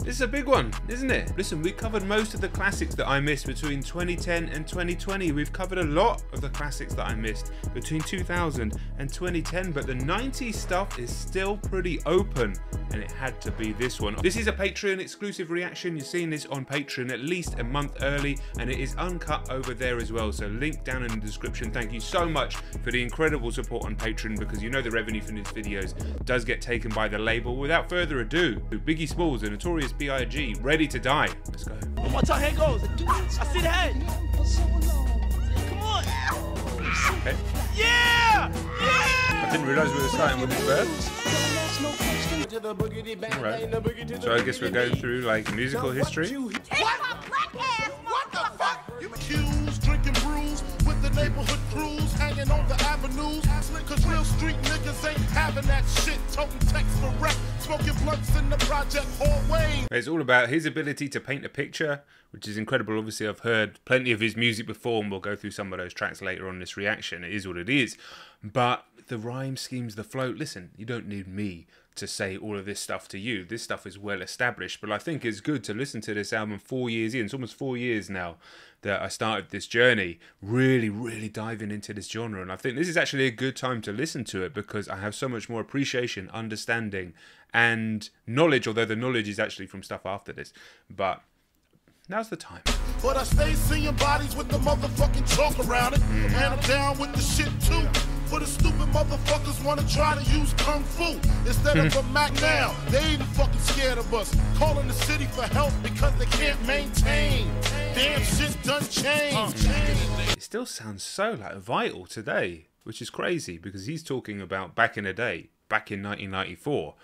This is a big one, isn't it? Listen, we covered most of the classics that I missed between 2010 and 2020. We've covered a lot of the classics that I missed between 2000 and 2010, but the 90s stuff is still pretty open, and it had to be this one. This is a Patreon exclusive reaction. You're seeing this on Patreon at least a month early, and it is uncut over there as well, so link down in the description. Thank you so much for the incredible support on Patreon, because you know the revenue from these videos does get taken by the label. Without further ado, Biggie Smalls and Notorious B.I.G. Ready to Die. Let's go. One more time, here goes. I see the head. Come on. Okay. Yeah! Yeah! I didn't realise we were starting with this verse. Right. So I guess we're going through like musical history. What the fuck? You accused, drinking brews with the neighborhood crews, hanging on the avenues. Cause real street niggas ain't having that shit. Toting text for rep, smoking blunts in the project hallway. It's all about his ability to paint a picture, which is incredible. Obviously, I've heard plenty of his music before, and we'll go through some of those tracks later on in this reaction. It is what it is. But the rhyme schemes, the flow, listen, you don't need me to say all of this stuff to you. This stuff is well established, but I think it's good to listen to this album 4 years in. It's almost 4 years now that I started this journey, really diving into this genre, and I think this is actually a good time to listen to it because I have so much more appreciation, understanding, and knowledge, although the knowledge is actually from stuff after this, but now's the time. But I stay seeing bodies with the motherfucking chalk around it, and I'm down with the shit too. For the stupid motherfuckers wanna try to use Kung Fu instead of a Mac now. They even fucking scared of us. Calling the city for help because they can't maintain. Damn shit done changed. It still sounds so like vital today, which is crazy because he's talking about back in the day, back in 1994.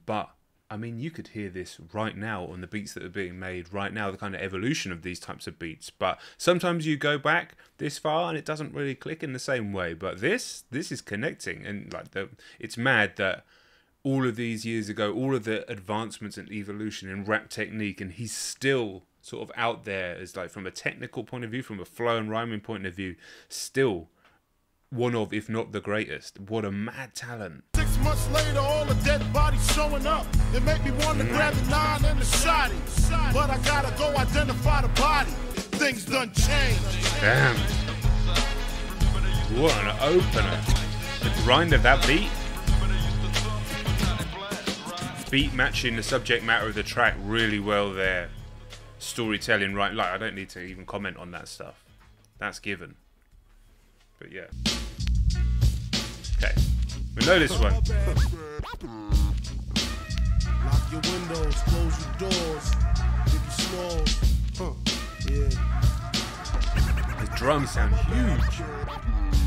But I mean, you could hear this right now on the beats that are being made right now, the kind of evolution of these types of beats. But sometimes you go back this far and it doesn't really click in the same way. But this is connecting, and like it's mad that all of these years ago, all of the advancements and evolution in rap technique, and he's still sort of out there as like from a technical point of view, from a flow and rhyming point of view, still one of, if not the greatest. What a mad talent. 6 months later, all the dead bodies showing up. It made me want to grab the 9 and the shotty. But I gotta go identify the body. Things done changed. Damn. What an opener. The grind of that beat. Beat matching the subject matter of the track really well there. Storytelling, right? Like, I don't need to even comment on that stuff. That's given. But yeah. Okay. We know this one. Lock your windows, close your doors. Biggie Smalls. Yeah. The drums sound huge.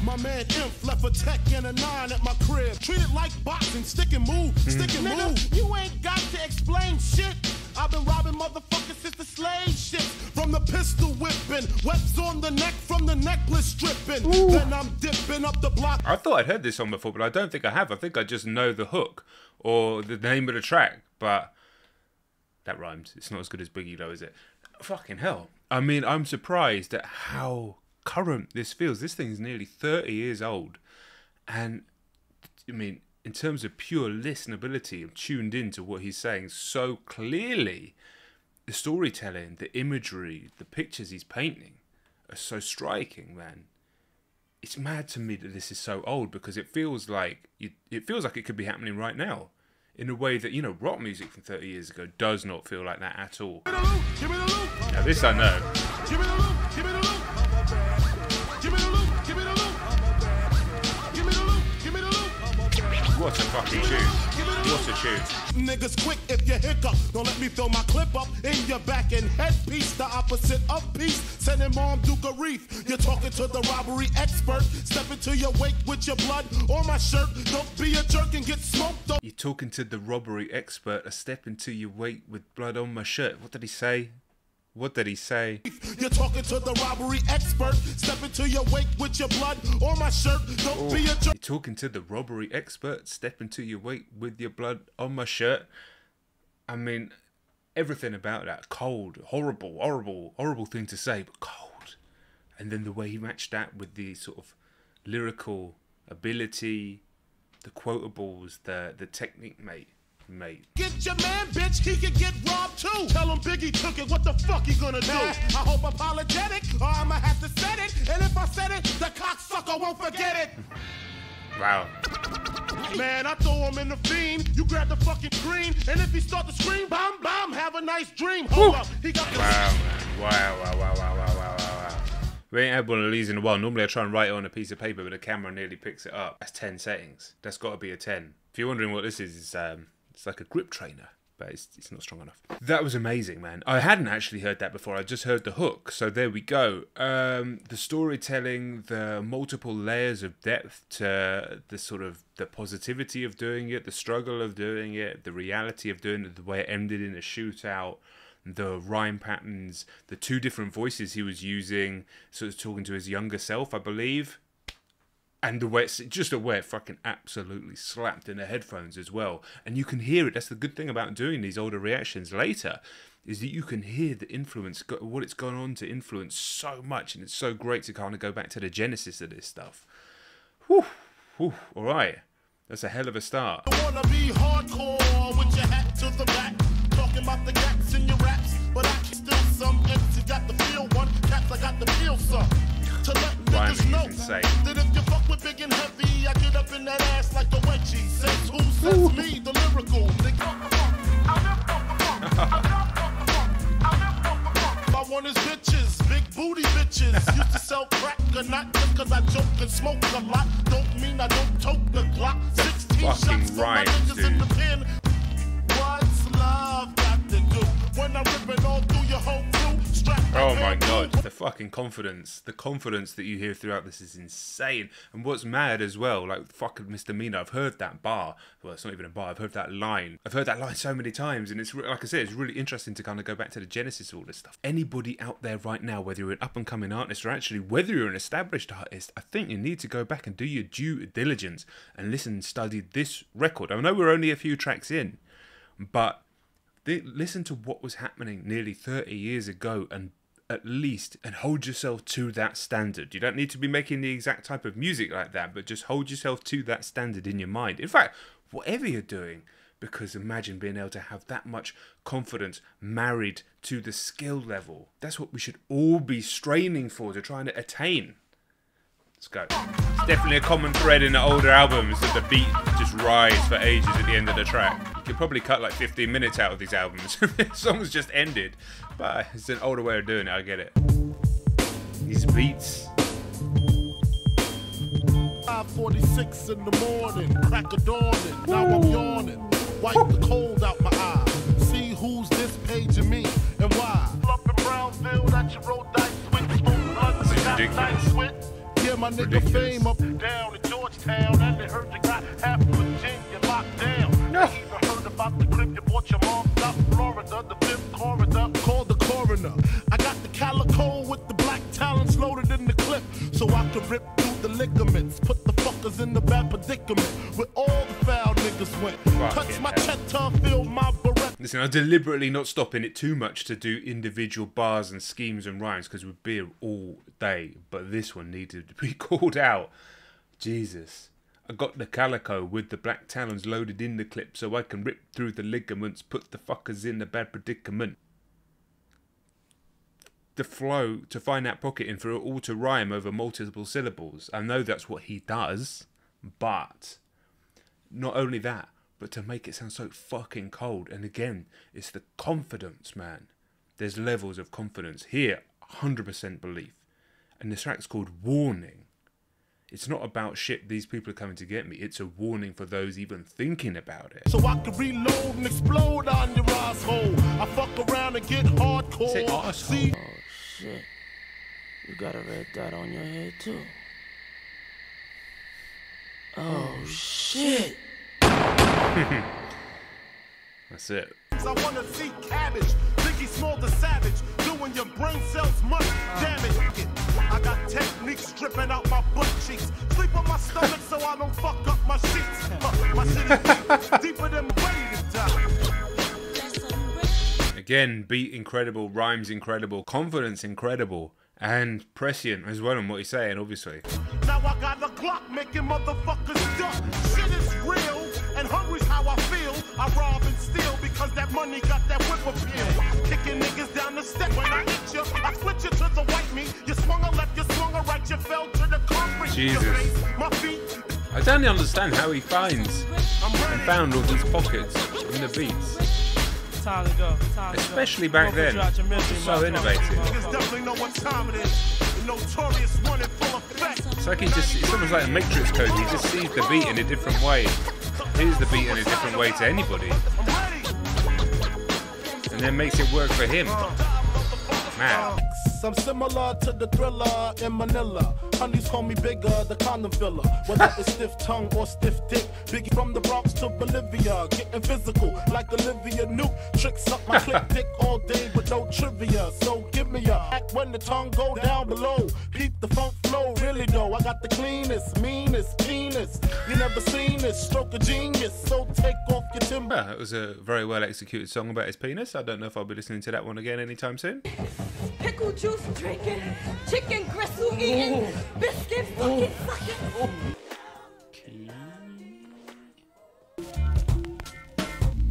My man Imp left a tech and a 9 at my crib. Treat it like boxing, stick and move, stick and move. You ain't got to explain shit. I've been robbing motherfuckers since the slave shit. From the pistol whipping, webs on the neck from the necklace stripping. Ooh. Then I'm dipping up the block. I thought I'd heard this song before, but I don't think I have. I think I just know the hook or the name of the track, but that rhymes. It's not as good as Biggie though, is it? Fucking hell. I mean, I'm surprised at how current this feels. This thing's nearly 30 years old, and I mean, in terms of pure listenability, I'm tuned into what he's saying so clearly. The storytelling, the imagery, the pictures he's painting are so striking, man. It's mad to me that this is so old because it feels like it could be happening right now, in a way that, you know, rock music from 30 years ago does not feel like that at all. Now this I know. What a fucking tune. What a tune. Niggas quick if you hiccup. Don't let me throw my clip up in your back and headpiece. The opposite of peace. Sending Mom Duke a reef. You're talking to the robbery expert. Step into your wake with your blood on my shirt. Don't be a jerk and get smoked up. You're talking to the robbery expert. A step into your wake with blood on my shirt. What did he say? What did he say? You're talking to the robbery expert. Step into your wake with your blood on my shirt. Don't be a jerk. You're talking to the robbery expert. Step into your wake with your blood on my shirt. I mean, everything about that. Cold, horrible, horrible, horrible thing to say, but cold. And then the way he matched that with the sort of lyrical ability, the quotables, the technique, mate. mate. Get your man, bitch, he could get robbed too. Tell him Biggie took it, what the fuck he gonna do? I hope apologetic, or I'ma have to set it. And if I said it, the cocksucker won't forget it. Wow. Man, I throw him in the fiend. You grab the fucking green, and if he start to scream, bam, bam, have a nice dream. Hold up, he got the... Wow, man. Wow. We ain't had one of these in a while. Normally I try and write it on a piece of paper, but the camera nearly picks it up. That's 10 settings. That's got to be a 10. If you're wondering what this is, it's like a grip trainer, but it's not strong enough. That was amazing, man. I hadn't actually heard that before. I just heard the hook, so there we go. The storytelling, the multiple layers of depth to the sort of the positivity of doing it, the struggle of doing it, the reality of doing it, the way it ended in a shootout, the rhyme patterns, the two different voices he was using, sort of talking to his younger self, I believe. And the way it's just a way it fucking absolutely slapped in the headphones as well. And you can hear it. That's the good thing about doing these older reactions later, is that you can hear the influence, what it's gone on to influence so much. And it's so great to kind of go back to the genesis of this stuff. Whew. All right. That's a hell of a start. You wanna be hardcore with your hat to the back, talking about the gaps in your raps, but I can still some empty, got the feel one, caps I got the feel some. To let niggas know that if you fuck with big and heavy, I get up in that ass like the wedgie. Says who says me, the lyrical nigga. I want his bitches, big booty bitches. Used to sell crack or not just cause I joke and smoke a lot. Don't mean I don't tote the Glock. 16 shots for my niggas in the pen. What's love got to do when I'm ripping all through your whole crew? Oh my god, the fucking confidence. The confidence that you hear throughout this is insane. And what's mad as well, like fucking misdemeanor, I've heard that bar. Well, it's not even a bar, I've heard that line. I've heard that line so many times, and it's, like I said, it's really interesting to kind of go back to the genesis of all this stuff. Anybody out there right now, whether you're an up-and-coming artist or actually whether you're an established artist, I think you need to go back and do your due diligence and listen and study this record. I know we're only a few tracks in, but listen to what was happening nearly 30 years ago and at least, and hold yourself to that standard. You don't need to be making the exact type of music like that, but just hold yourself to that standard in your mind. In fact, whatever you're doing, because imagine being able to have that much confidence married to the skill level. That's what we should all be straining for, to try and attain. Let's go. It's definitely a common thread in the older albums that the beat just rides for ages at the end of the track. You could probably cut like 15 minutes out of these albums. The song's just ended. But it's an older way of doing it, I get it. These beats. 5:46 in the morning, crack of dawning. Now I'm yawning. Wipe the cold out my eye. See who's this paging me and why. Up in Brownsville that you roll dice with. This is ridiculous. Yeah, my nigga Fame up down in Georgetown, and they heard you got half of Virginia locked down. No. They even heard about the crib you bought your mom out in Florida, the 5th corridor. Called the coroner. I got the calico with the black talons loaded in the clip, so I could rip through the ligaments, put the fuckers in the bad predicament. Where all the foul niggas went. Touch my cheddar, feel my bereft. Listen, I'm deliberately not stopping it too much to do individual bars and schemes and rhymes because we'd be here all day, but this one needed to be called out. Jesus. I got the calico with the black talons loaded in the clip so I can rip through the ligaments, put the fuckers in the bad predicament. The flow to find that pocket and for it all to rhyme over multiple syllables. I know that's what he does, but not only that, but to make it sound so fucking cold. And again, it's the confidence, man. There's levels of confidence. Here, 100% belief. And the track's called Warning. It's not about shit, these people are coming to get me. It's a warning for those even thinking about it. So I can reload and explode on your asshole. I fuck around and get hardcore. Say asshole. See? Oh shit. You got a red dot on your head too. Oh shit. That's it. I wanna see cabbage. Biggie Small the Savage. Doing your brain cells much damage. I got techniques dripping out my butt cheeks. Sleep on my stomach so I don't fuck up my sheets. My shit is deep, deeper than ready to die. Again, beat incredible, rhymes incredible, confidence incredible, and prescient as well in what he's saying, obviously. Now I got the clock making motherfuckers duck. Shit is real, and hungry's how I feel. I rob and steal because that money got that whip appeal. Kicking niggas down the step when I hit you. I switch you to the white meat. You swung a left, you swung a right, you fell to the concrete. Jesus. Your face, my feet. I don't understand how he finds and found all these pockets in the beats. Time to go. Especially back then. So innovative. Niggas definitely know what time it is. The Notorious one in full effect. It's like it's almost like a Matrix code. He just sees the beat in a different way. Hears the beat in a different way to anybody. And then makes it work for him. Man. I'm similar to the Thriller in Manila. Honeys call me bigger, the condom filler. Whether it's stiff tongue or stiff dick. Biggie from the Bronx to Bolivia. Getting physical like Olivia Newt. Tricks up my click dick all day with no trivia. So give me a act when the tongue go down below. Peep the funk flow, really though. I got the cleanest, meanest penis. You never seen this, stroke of genius. So take off your timber. Well, it was a very well executed song about his penis. I don't know if I'll be listening to that one again anytime soon. Pickle juice drinking, chicken gristle eating, biscuit fucking sucking.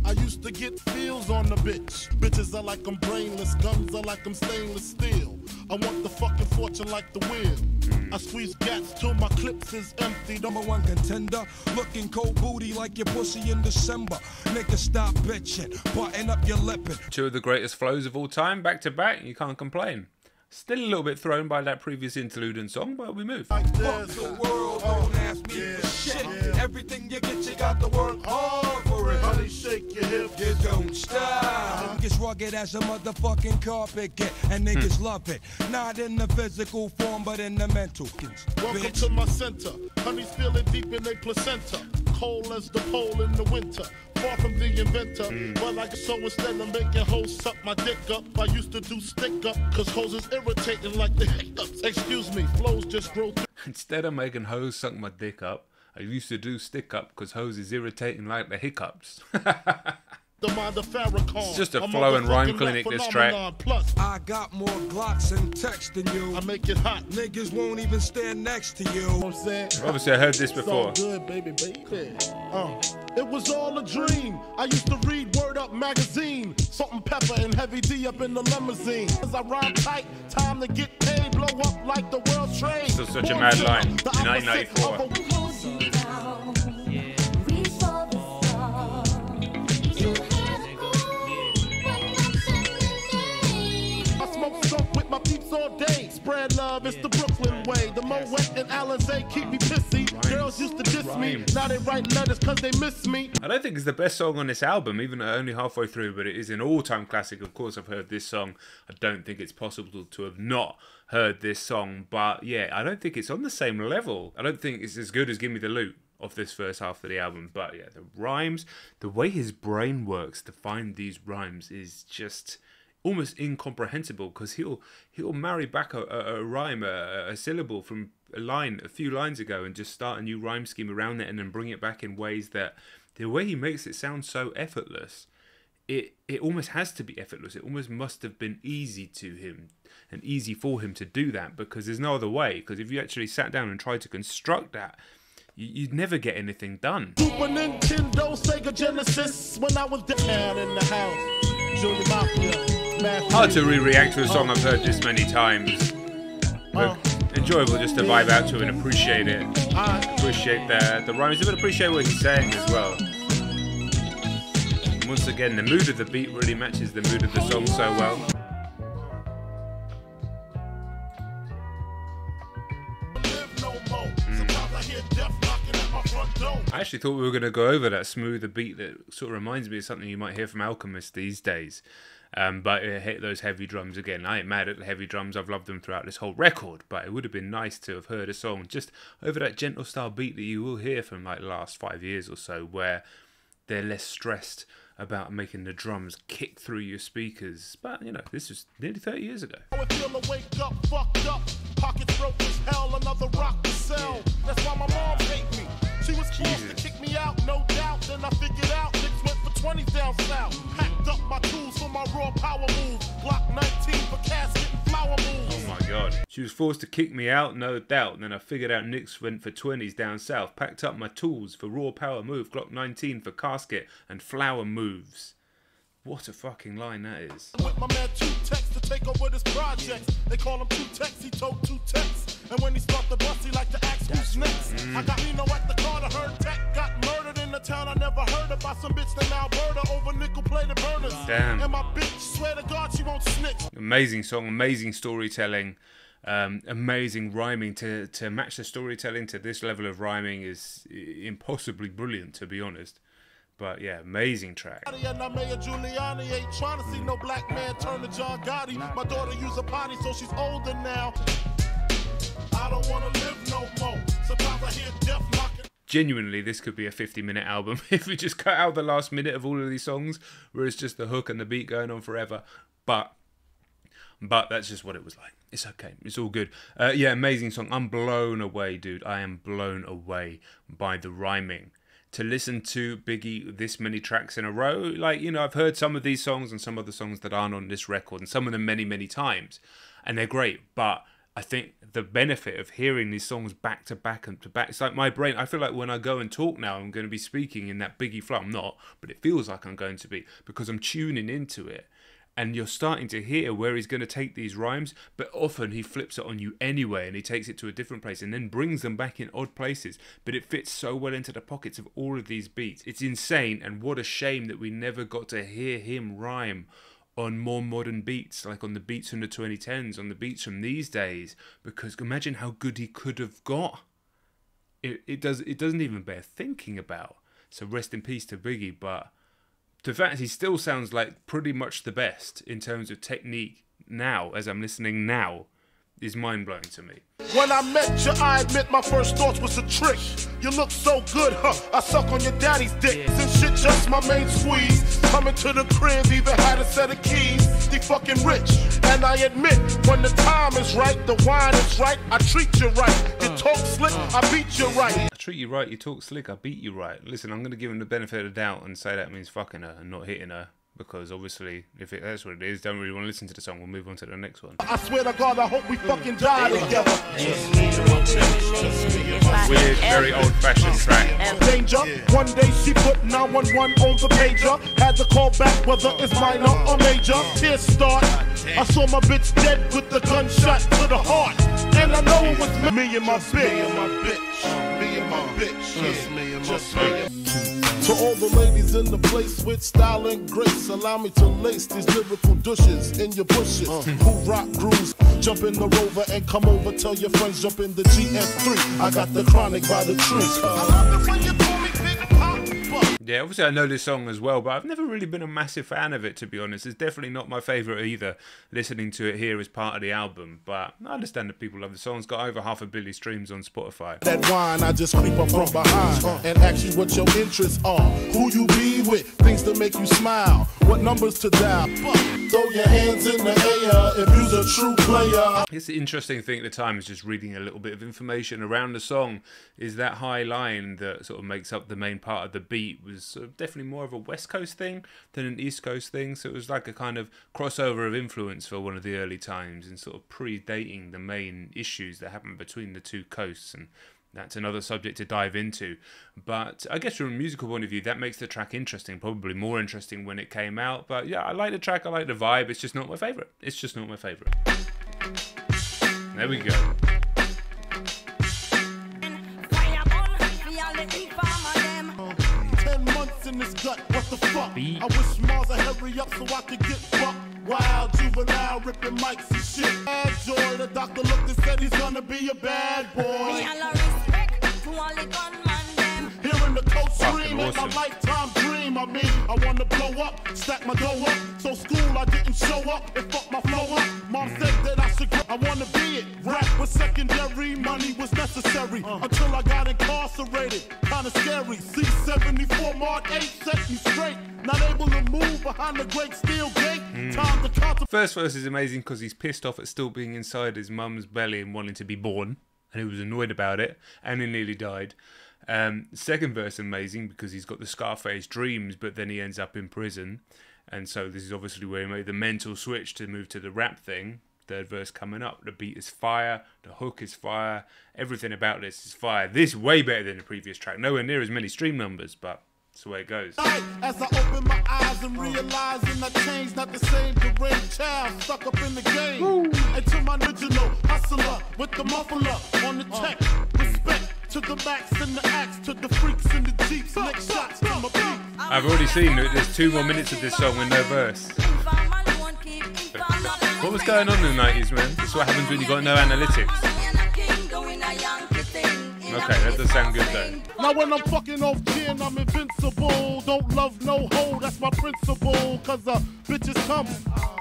I used to get feels on the bitch. Bitches are like I'm brainless, guns are like I'm stainless steel. I want the fucking fortune like the wheel. I squeeze gats till my clips is empty. Number one contender, looking cold booty like your pussy in December. Nigga, stop bitching, button up your lippin'. Two of the greatest flows of all time, back to back. You can't complain. Still a little bit thrown by that previous interlude and song, but we move. Fuck the world, don't ask me for shit. Everything you get, you got to work hard for it. Honey, shake your hip. You don't stop. It's rugged as a motherfucking carpet get, and niggas love it. Not in the physical form, but in the mental. Welcome Bitch. to my center. Honeys feel it deep in their placenta. Cold as the pole in the winter. Far from the inventor. Well, like so instead of making hoes suck my dick up, I used to do stick up, cause hoes is irritating like the hiccups. Excuse me, flows just grow through. Instead of making hoes suck my dick up, I used to do stick up because hoes is irritating like the hiccups. It's just a flow and rhyme clinic, this track. Plus, I got more Glocks and text than you. I make it hot. Niggas won't even stand next to you. I'm saying? Obviously, I heard this before. So good, baby, baby. It was all a dream. I used to read Word Up magazine. Salt and pepper and Heavy D up in the limousine. As I rhyme tight, time to get paid, blow up like the world trade. Still such a mad line in 1994. My peeps all day, spread love, it's the Brooklyn way. The Moet and Alizé keep me pissy. Girls used to diss me, now they write letters cause they miss me. I don't think it's the best song on this album, even though only halfway through, but it is an all-time classic. Of course, I've heard this song. I don't think it's possible to have not heard this song, but yeah, I don't think it's on the same level. I don't think it's as good as Give Me the Loot of this first half of the album, but yeah, the rhymes, the way his brain works to find these rhymes is just almost incomprehensible, because he'll marry back a rhyme, a syllable from a line a few lines ago and just start a new rhyme scheme around it and then bring it back in ways that the way he makes it sound so effortless, it almost has to be effortless. It almost must have been easy to him and easy for him to do that, because there's no other way. Because if you actually sat down and tried to construct that, you'd never get anything done. Super Nintendo, Sega Genesis, when I was down in the house. Junior Mafia. Hard to re-react to a song I've heard this many times, but enjoyable just to vibe out to and appreciate it. Appreciate the rhymes, but appreciate what he's saying as well. And once again, the mood of the beat really matches the mood of the song so well. I actually thought we were going to go over that smoother beat that sort of reminds me of something you might hear from Alchemist these days. But it hit those heavy drums again. I ain't mad at the heavy drums. I've loved them throughout this whole record. But it would have been nice to have heard a song just over that gentle style beat that you will hear from like the last 5 years or so, where they're less stressed about making the drums kick through your speakers. But, you know, this was nearly 30 years ago. I feel a wake up, fucked up. Pockets broke as hell, another rock to sell. That's why my mom hate me. She was forced to kick me out, no doubt. Then I figured out niggas went for 20 down south. Packed up my tools for my raw power moves. Glock 19 for casket and flower moves. Oh my God. She was forced to kick me out, no doubt. And then I figured out Nicks went for 20s down south. Packed up my tools for raw power move. Glock 19 for casket and flower moves. What a fucking line that is. With my man 2-Tex to take over this project. They call him 2-Tex, he told 2-Tex. And when he start the bus, he like to ask who's next. I got Nino at the Carter, heard Tech got murdered in the town I never heard about. Some bitch named Alberta over nickel-plated burners. Damn. And my bitch, swear to God, she won't snitch. Amazing song, amazing storytelling, amazing rhyming. To match the storytelling to this level of rhyming is impossibly brilliant, to be honest. But yeah, amazing track. And I Mayor Giuliani ain't trying to see no black man turn to John Gotti. My daughter use a potty, so she's older now. I don't want to live no more. Sometimes I hear death knocking. Genuinely, this could be a 50-minute album if we just cut out the last minute of all of these songs, where it's just the hook and the beat going on forever. But that's just what it was like. It's okay. It's all good. Yeah, amazing song. I'm blown away, dude. I am blown away by the rhyming. To listen to Biggie this many tracks in a row, like, you know, I've heard some of these songs and some of the songs that aren't on this record, and some of them many, many times, and they're great. But I think the benefit of hearing these songs back to back and to back, it's like my brain, I feel like when I go and talk now, I'm going to be speaking in that Biggie flow. I'm not, but it feels like I'm going to be, because I'm tuning into it. And you're starting to hear where he's going to take these rhymes, but often he flips it on you anyway, and he takes it to a different place and then brings them back in odd places. But it fits so well into the pockets of all of these beats. It's insane, and what a shame that we never got to hear him rhyme on more modern beats, like on the beats from the 2010s, on the beats from these days, because imagine how good he could have got. It doesn't even bear thinking about. So rest in peace to Biggie, but the fact he still sounds like pretty much the best in terms of technique now, as I'm listening now, is mind-blowing to me. When I met you, I admit my first thoughts was a trick. You look so good, huh? I suck on your daddy's dick. Since shit just my main squeeze. Coming to the crib, even had a set of keys. They fucking rich. And I admit, when the time is right, the wine is right, I treat you right. You talk slick, I beat you right. I treat you right, you talk slick, I beat you right. Listen, I'm going to give him the benefit of the doubt and say that means fucking her and not hitting her. Because obviously, if that's what it is, don't really want to listen to the song. We'll move on to the next one. I swear to God, I hope we fucking die together. Weird, very old-fashioned track. Danger. One day she put 911 on the pager. Had to call back whether it's minor or major. Tears start. I saw my bitch dead with the gunshot to the heart. And I know it was me and my bitch. Me and my bitch. Me and my bitch. Just me and my bitch. To all the ladies in the place with style and grace, allow me to lace these lyrical douches in your bushes. Who rock grooves, jump in the Rover and come over. Tell your friends, jump in the GS3. I got the chronic by the tree. I love it when you call me Big Papa. Yeah, obviously I know this song as well, but I've never really been a massive fan of it, to be honest. It's definitely not my favourite either, listening to it here as part of the album. But I understand that people love the song. It's got over 500 million streams on Spotify. That wine, I just creep up from behind and ask you what your interests are. Who you be with, things that make you smile, what numbers to dial. Throw your hands in the air if you's a true player. It's the interesting thing at the time is just reading a little bit of information around the song. Is that high line that sort of makes up the main part of the beat was sort of definitely more of a West Coast thing than an East Coast thing. So it was like a kind of crossover of influence for one of the early times and sort of predating the main issues that happened between the two coasts. And that's another subject to dive into. But I guess from a musical point of view, that makes the track interesting, probably more interesting when it came out. But yeah, I like the track, I like the vibe. It's just not my favourite. It's just not my favourite. There we go. In this gut, what the fuck? I wish Mars would hurry up so I could get fucked. Wild juvenile ripping mics and shit. Bad joy, the doctor looked and said he's gonna be a bad boy. Me and respect to all the gunman them. Hearing the coach scream ain't my lifetime dream. I mean, I wanna blow up, stack my dough up. So school I didn't show up and fuck my flow up. Mom said that I should grow. I wanna be it. Rap was secondary, money was necessary. Until I got incarcerated. Kinda scary. C-74 Mark 8 set me straight. Not able to move behind the great steel gate. Time to contemplate. First verse is amazing because he's pissed off at still being inside his mum's belly and wanting to be born. And he was annoyed about it. And he nearly died. Second verse amazing because he's got the Scarface dreams, but then he ends up in prison. And so this is obviously where he made the mental switch to move to the rap thing. third verse coming up. The beat is fire, the hook is fire, everything about this is fire. This is way better than the previous track. Nowhere near as many stream numbers, but that's the way it goes. As I open my eyes and realizing I changed, not the same deranged child stuck up in the game. And to my original hustler with the muffler on the tech, respect to the max and the axe, to the freaks in the jeeps, lick shots to my beat. I've already seen that there's 2 more minutes of this song with no verse. What was going on in the 90s, man? This is what happens when you got no analytics. Okay, that does sound good though. Now when I'm fucking off gin, I'm invincible. Don't love no hoe, that's my principle. Cause bitches come,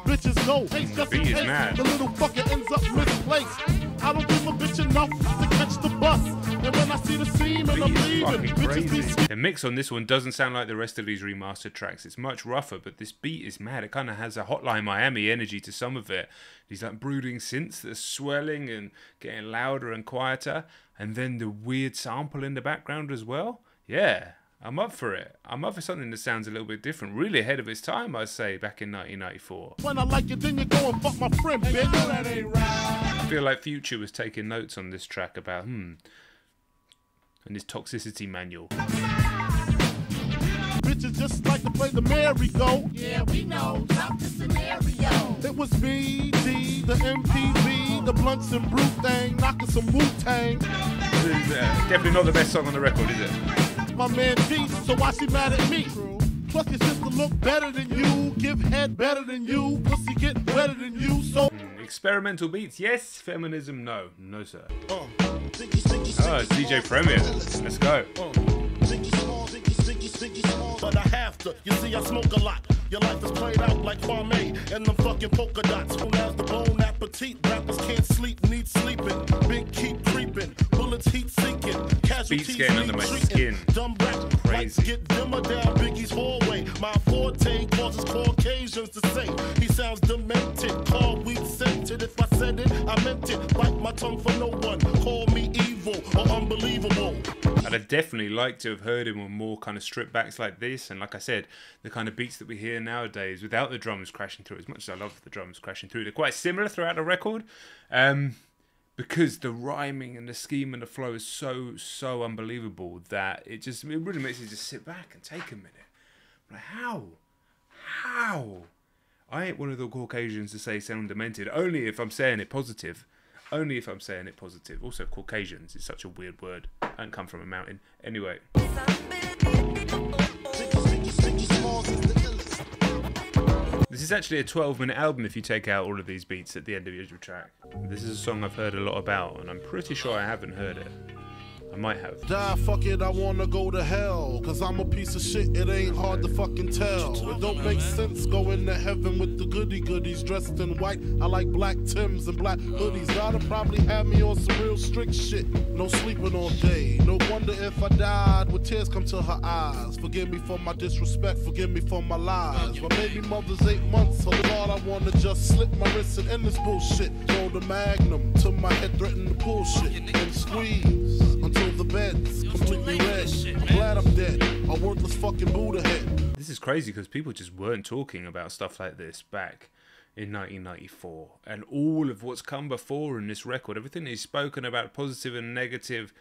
bitches go. Taste just in case the little fucker ends up misplaced. I don't give a bitch enough to catch the bus. And when I see the seam and I'm leaving, bitches be... The mix on this one doesn't sound like the rest of these remastered tracks. It's much rougher, but this beat is mad. It kind of has a Hotline Miami energy to some of it. These like brooding synths that are swelling and getting louder and quieter. And then the weird sample in the background as well. Yeah, I'm up for it. I'm up for something that sounds a little bit different. Really ahead of its time, I'd say, back in 1994. When I like it, then you go and fuck my friend, bitch. That ain't right. I feel like Future was taking notes on this track about, and his toxicity manual. Bitches just like to play the merry-go. Yeah, we know. Drop the scenario. It was me, D, the MPV, the blunts and brew thing, knocking some Wu-Tang. This is definitely not the best song on the record, is it? My man D, so why she mad at me? Plus your sister look better than you, give head better than you, pussy get better than you, so... Experimental beats, yes. Feminism, no. No, sir. Oh, it's DJ Premier. Let's go. But I have to, you see I smoke a lot. Your life is played out like Farmay and them fucking polka dots. Who has the bone appetite? Rappers can't sleep, need sleeping. Big keep creeping, bullets heat sinking. Beats getting under my skin. Dumb rap rights get dimmer down Biggie's hallway. My forte causes Caucasians to say he sounds demented. Call weak scented. If I said it, I meant it. Bite my tongue for no one. Call me evil or unbelievable. I'd have definitely liked to have heard him on more kind of strip backs like this, and like I said, the kind of beats that we hear nowadays without the drums crashing through. As much as I love the drums crashing through, they're quite similar throughout the record, because the rhyming and the scheme and the flow is so unbelievable that it really makes you just sit back and take a minute. Like, how? I ain't one of the Caucasians to say sound demented, only if I'm saying it positive. Only if I'm saying it positive. Also, Caucasians is such a weird word. I don't come from a mountain. Anyway. This is actually a 12-minute album if you take out all of these beats at the end of each track. This is a song I've heard a lot about, and I'm pretty sure I haven't heard it. I might have. Die, fuck it, I wanna go to hell. Cause I'm a piece of shit, it ain't hard to fucking tell. It don't make sense going to heaven with the goodies dressed in white. I like black Timbs and black hoodies. Gotta probably have me on some real strict shit. No sleeping all day. No wonder if I died with tears come to her eyes. Forgive me for my disrespect, forgive me for my lies. My baby mother's 8 months, so Lord, I wanna just slip my wrist and end this bullshit. Throw the magnum to my head, threaten to pull shit and squeeze until the bed's completely red. I'm glad I'm dead, a worthless fucking Buddha head. This is crazy because people just weren't talking about stuff like this back in 1994. And all of what's come before in this record, everything he's spoken about, positive and negative,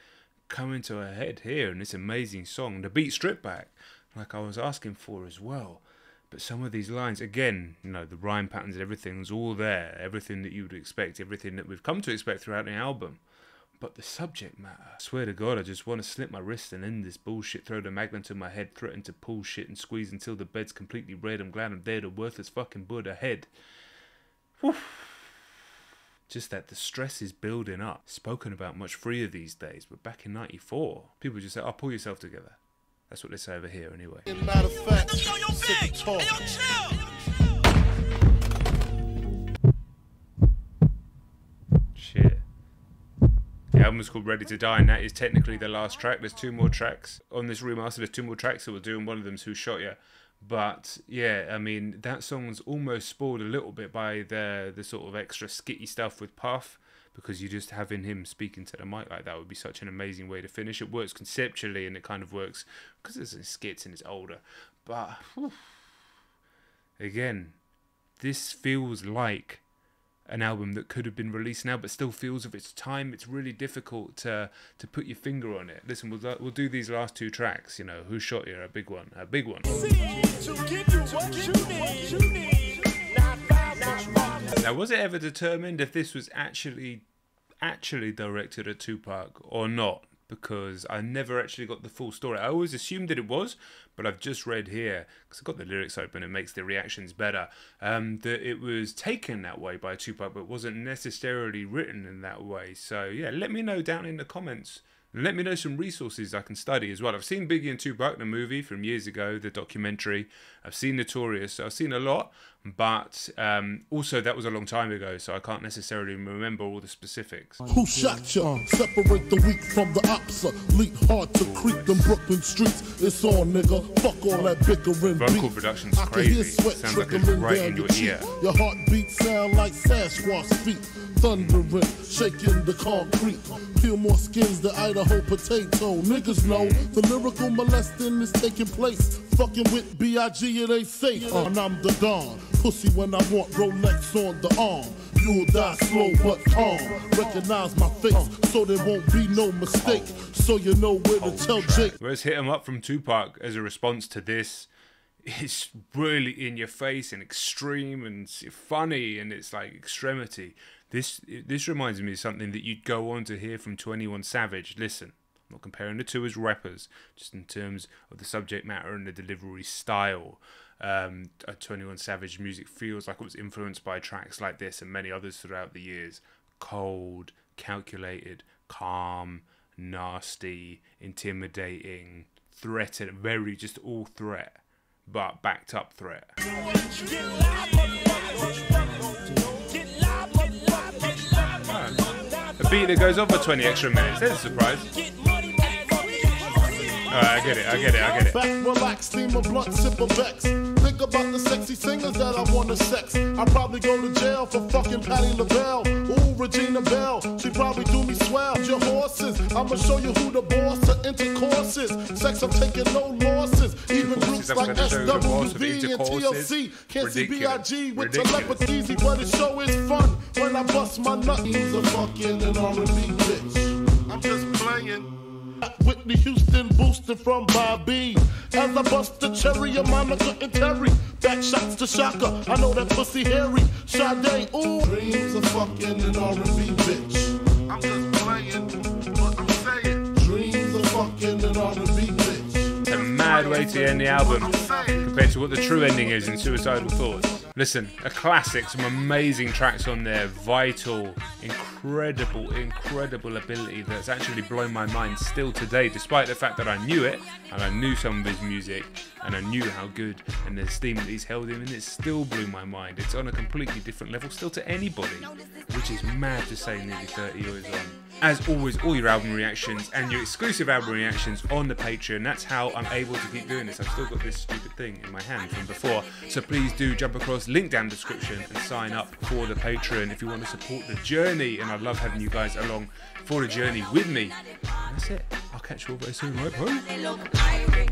coming to a head here in this amazing song. The beat stripped back, like I was asking for as well. But some of these lines, again, you know, the rhyme patterns and everything's all there. Everything that you would expect, everything that we've come to expect throughout the album. But the subject matter, I swear to God, I just want to slip my wrist and end this bullshit, throw the magnum to my head, threaten to pull shit and squeeze until the bed's completely red. I'm glad I'm dead, a worthless fucking Buddha head. Whew. Just that the stress is building up. Spoken about much freer these days, but back in 94, people just say, oh, pull yourself together. That's what they say over here anyway. Matter of fact, sick of talk. Shit. The album is called Ready to Die, and that is technically the last track. There's 2 more tracks on this remaster. There's 2 more tracks that we'll do, and one of them's Who Shot Ya. But yeah, I mean, that song's almost spoiled a little bit by the sort of extra skitty stuff with Puff, because you just having him speaking to the mic like that would be such an amazing way to finish. It works conceptually, and it kind of works because it's in skits and it's older. But again, this feels like an album that could have been released now but still feels of its time. It's really difficult to put your finger on it. Listen, we'll do these last 2 tracks, you know, Who Shot You, a big one. Now, was it ever determined if this was actually directed at Tupac or not? Because I never actually got the full story. I always assumed that it was, but I've just read here, because I've got the lyrics open, it makes the reactions better, that it was taken that way by Tupac, but wasn't necessarily written in that way. So yeah, let me know down in the comments. And let me know some resources I can study as well. I've seen Biggie and Tupac, the movie from years ago, the documentary. I've seen Notorious, so I've seen a lot. But also, that was a long time ago, so I can't necessarily remember all the specifics. Who shot ya? Separate the weak from the opsa. Leap hard to creep them Brooklyn streets. It's on, nigga. Fuck all that bickering. Vocal production's crazy. Sounds like it's right in your ear. Your heartbeat sound like Sasquatch feet. Thundering, shaking the concrete. Peel more skins than Idaho potato. Niggas know the lyrical molesting is taking place. Fucking with B.I.G. it ain't safe. And I'm the Don. Pussy when I want Rolex on the arm. You'll die slow but calm. Recognize my face so there won't be no mistake. So you know where to tell Jake. Whereas Hit 'Em Up from Tupac as a response to this, it's really in your face and extreme and funny, and it's like extremity. This reminds me of something that you'd go on to hear from 21 Savage. Listen, I'm not comparing the two as rappers, just in terms of the subject matter and the delivery style. 21 Savage music feels like it was influenced by tracks like this and many others throughout the years. Cold, calculated, calm, nasty, intimidating, threatened, very just all threat, but backed up threat. A beat that goes on for 20 extra minutes, there's a surprise. Alright, I get it. Back, relax, steam a blunt, sip a Vex. Think about the sexy singers that I wanna sex. I'll probably go to jail for fucking Patti LaBelle. Ooh, Regina Belle, she probably do me swell. Your horses, I'ma show you who the boss of intercourse is. Sex, I'm taking no losses. Even groups like SWV and TLC can't see B.I.G. with telepathy easy, but the show is fun. When I bust my nut, he's a fucking an R&B bitch. I'm just playing. Whitney Houston boosted from Bobby. As I bust the cherry of Monica and Terry. Back shots to Shaka, I know that pussy hairy. Sade, ooh. Dreams of fucking an R&B bitch. I'm just playing, but I'm saying. Dreams of fucking an R&B bitch. A mad way to end the album compared to what the true ending is in Suicidal Thoughts. Listen, a classic, some amazing tracks on there, vital, incredible ability that's actually blown my mind still today, despite the fact that I knew it, and I knew some of his music, and I knew how good and the esteem that he's held him, and it still blew my mind. It's on a completely different level still to anybody, which is mad to say nearly 30 years on. As always, all your album reactions and your exclusive album reactions on the Patreon. That's how I'm able to keep doing this. I've still got this stupid thing in my hand from before. So please do jump across, link down in the description, and sign up for the Patreon if you want to support the journey. And I love having you guys along for the journey with me. And that's it. I'll catch you all very soon, right? Bye.